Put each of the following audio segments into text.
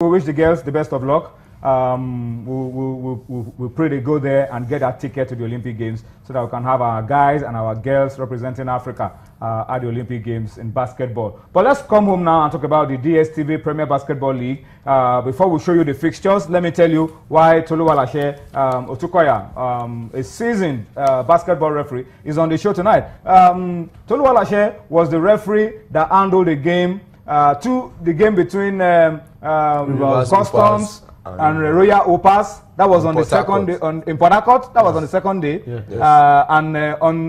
We wish the girls the best of luck. We'll pray they go there and get that ticket to the Olympic Games so that we can have our guys and our girls representing Africa at the Olympic Games in basketball. But let's come home now and talk about the DStv Premier Basketball League. Before we show you the fixtures, let me tell you why Toluwalashe Otukoya, a seasoned basketball referee, is on the show tonight. Toluwalashe was the referee that handled the game, the game between Customs and Royal Opas. That was on the second day in Port Harcourt. That was on the second day. And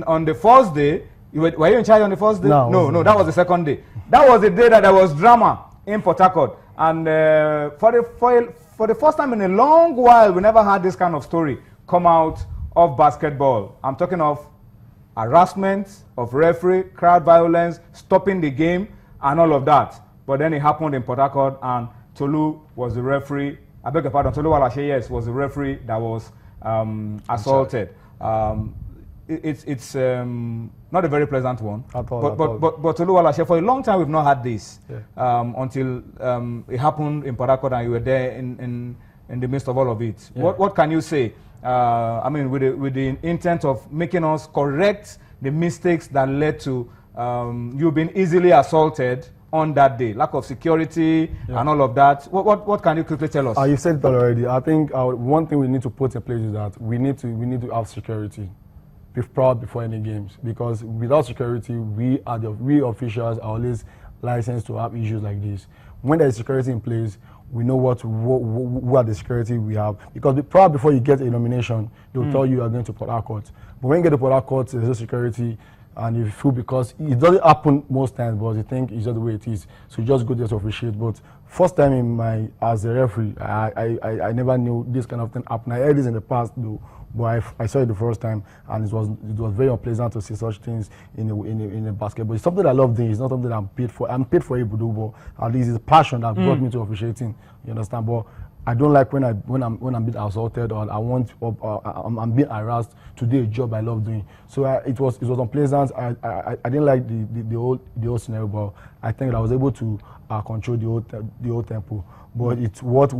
on the first day, were you in charge on the first day? No, that was the second day. That was the day that there was drama in Port Harcourt. And for the first time in a long while, we never had this kind of story come out of basketball. I'm talking of harassment of referee, crowd violence, stopping the game, and all of that. But then it happened in Port Harcourt, and Tolu was the referee. I beg your pardon, Toluwalashe, yes, was the referee that was assaulted. It's not a very pleasant one. But Toluwalashe, for a long time we've not had this until it happened in Port Harcourt and you were there in the midst of all of it. What can you say? I mean, with the intent of making us correct the mistakes that led to you being easily assaulted on that day, lack of security and all of that. What can you quickly tell us? You said that already. I think one thing we need to put in place is that we need to have security. Be proud before any games, because without security, we officials are always licensed to have issues like this. When there is security in place, we know what are the security we have. Because be proud before you get a nomination, they will tell you are going to Port Harcourt. But when you get to Port Harcourt, there's no security. And you feel, because it doesn't happen most times, but you think it's just the way it is. So you just go there to appreciate. But first time as a referee, I never knew this kind of thing happen. I heard this in the past though, but I saw it the first time, and it was very unpleasant to see such things in a basketball. It's something I love doing. It's not something I'm paid for. I'm paid for it, but at least it's a passion that brought me to appreciating. You understand? But I don't like when I'm being assaulted or I'm being harassed to do a job I love doing. So it was unpleasant. I didn't like the whole scenario, but I think that I was able to control the whole tempo. But it's what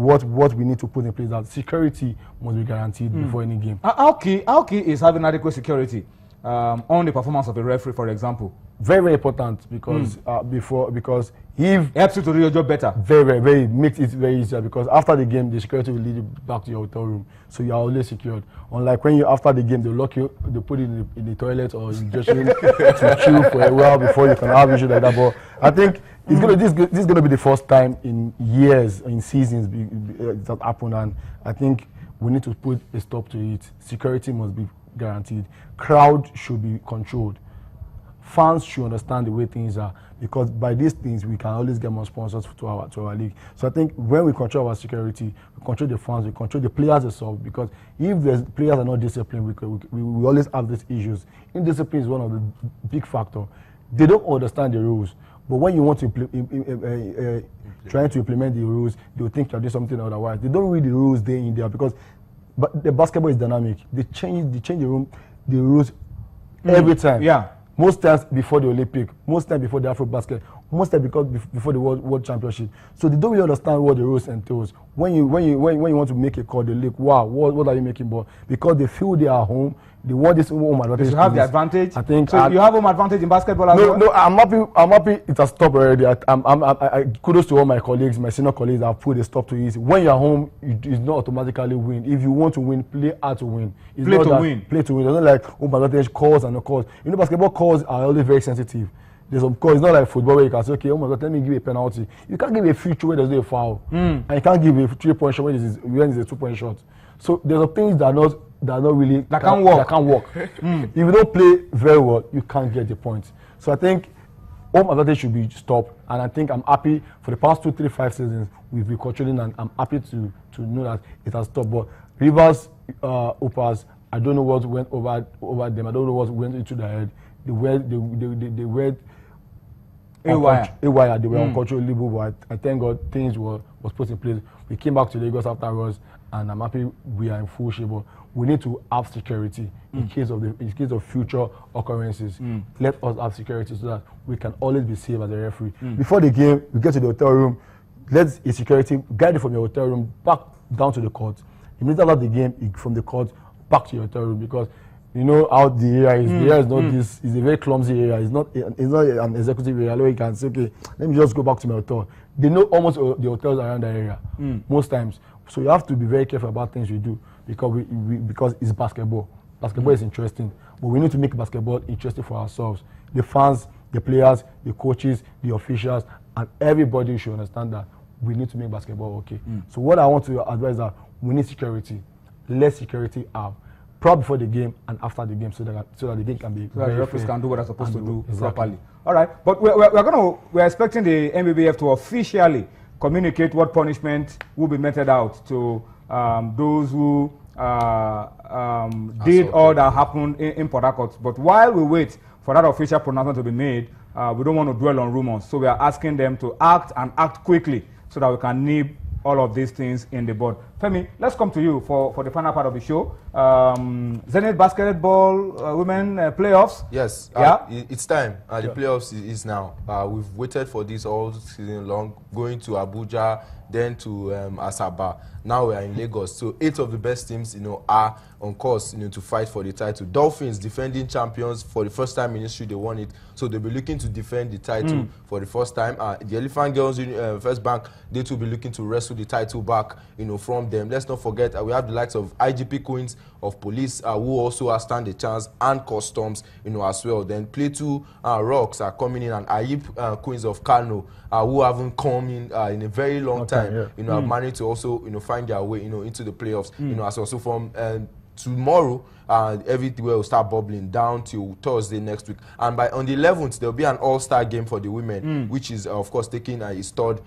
we need to put in place, that security must be guaranteed before any game. How key is having adequate security on the performance of a referee, for example? Very, very important, because because if it helps you to do your job better. Very, very makes it very easier, because after the game the security will lead you back to your hotel room, so you are always secured. Unlike when you after the game they lock you, they put you in the toilet or in the dressing room to chill for a while before you can have issues like that. But I think this is gonna be the first time in years, in seasons that happened, and I think we need to put a stop to it. Security must be guaranteed. Crowd should be controlled. Fans should understand the way things are, because by these things we can always get more sponsors to our league. So I think when we control our security, we control the fans, we control the players themselves, because if the players are not disciplined, we always have these issues. Indiscipline is one of the big factors. They don't understand the rules, but when you want to trying to implement the rules, they will think you're doing something otherwise. They don't read the rules day in there, because the basketball is dynamic. They change the rules every time. Most times before the Olympic, most times before the Afro Basket, most times before the World Championship. So they don't really understand what the rules entails. When you want to make a call, they look, wow, what are you making? But because they feel they are home, they want this home advantage. You have the advantage. I think. So you have home advantage in basketball as well. No, I'm happy. It has stopped already. I kudos to all my colleagues, my senior colleagues that have put a stop to it. When you're home, it's not automatically win. If you want to win, play hard to win. Play to win. It's not like home advantage calls and no calls. You know, basketball calls are always very sensitive. There's of course, it's not like football where you can say, okay, oh my God, let me give a penalty. You can't give a free throw where there's no foul, and you can't give a 3-point shot when it's a 2-point shot. So there's some things that are not really can't work. That can't work. If you don't play very well, you can't get the points. So I think home advantage should be stopped, and I think I'm happy for the past 2, 3, 5 seasons we've been controlling, and I'm happy to know that it has stopped. But Rivers, Opas, I don't know what went over them. I don't know what went into their head. They were they were uncontrollable, but I thank God things was put in place. We came back to Lagos afterwards, and I'm happy we are in full shape. But we need to have security in case of future occurrences. Let us have security so that we can always be safe as a referee. Before the game, we get to the hotel room. let a security guide you from your hotel room back down to the court. Immediately after the game, from the court back to your hotel room, because you know how the area is. The area is not this. It's a very clumsy area. It's not an executive area where you can say, okay, let me just go back to my hotel. They know almost the hotels around the area most times. So you have to be very careful about things you do, because because it's basketball. Basketball is interesting, but we need to make basketball interesting for ourselves. The fans, the players, the coaches, the officials, and everybody should understand that we need to make basketball okay. So what I want to advise is that we need security. Let security out, probably before the game and after the game, so that the game can be so that the referees can do what they're supposed to do properly. Exactly. All right, but we're expecting the NBBF to officially communicate what punishment will be meted out to those who did all that happened in Port Harcourt. But while we wait for that official pronouncement to be made, we don't want to dwell on rumors. So we are asking them to act and act quickly so that we can nib all of these things in the bud. Femi, let's come to you for the final part of the show. Zenith basketball women playoffs. Yes, it's time. The playoffs is now. We've waited for this all season long, going to Abuja, then to Asaba. Now we are in Lagos. So 8 of the best teams, are on course, to fight for the title. Dolphins, defending champions, for the first time in history, they won it. So they'll be looking to defend the title for the first time. The Elephant Girls, First Bank, they too be looking to wrestle the title back, from them. Let's not forget, we have the likes of IGP Queens of Police, who also stand a chance, and Customs, as well. Then Plateau Rocks are coming in, and Ayip Queens of Kano, who haven't come in a very long time, have managed to also, find their way, into the playoffs, as also from tomorrow, everywhere will start bubbling down till Thursday next week. And on the 11th, there'll be an all-star game for the women, which is, of course, taking its third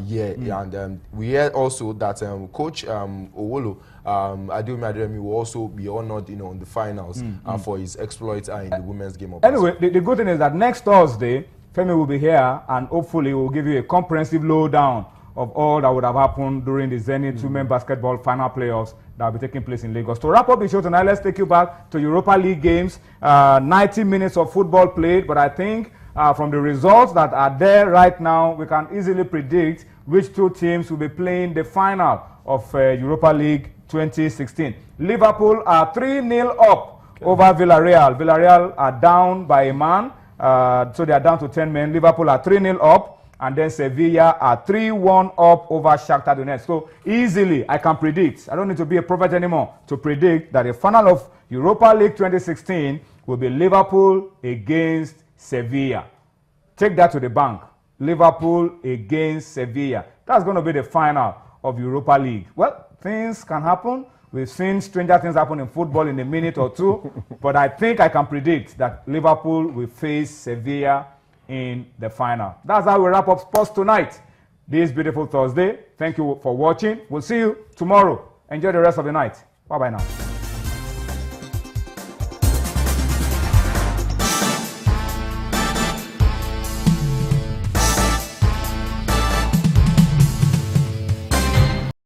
year. And we hear also that Coach Owolo Adeyemi will also be honored, on the finals for his exploits in the women's game. Anyway, the good thing is that next Thursday, Femi will be here, and hopefully we'll give you a comprehensive lowdown of all that would have happened during the Zenith women basketball final playoffs that will be taking place in Lagos. To wrap up the show tonight, let's take you back to Europa League games. 90 minutes of football played, but I think from the results that are there right now, we can easily predict which 2 teams will be playing the final of Europa League 2016. Liverpool are 3-0 up over Villarreal. Villarreal are down by a man, so they are down to 10 men. Liverpool are 3-0 up. And then Sevilla are 3-1 up over Shakhtar Donetsk. So easily, I can predict. I don't need to be a prophet anymore to predict that the final of Europa League 2016 will be Liverpool against Sevilla. Take that to the bank. Liverpool against Sevilla. That's going to be the final of Europa League. Well, things can happen. We've seen stranger things happen in football in a minute or two. But I think I can predict that Liverpool will face Sevilla in the final. That's how we wrap up sports tonight, this beautiful Thursday. Thank you for watching. We'll see you tomorrow. Enjoy the rest of the night. Bye-bye now.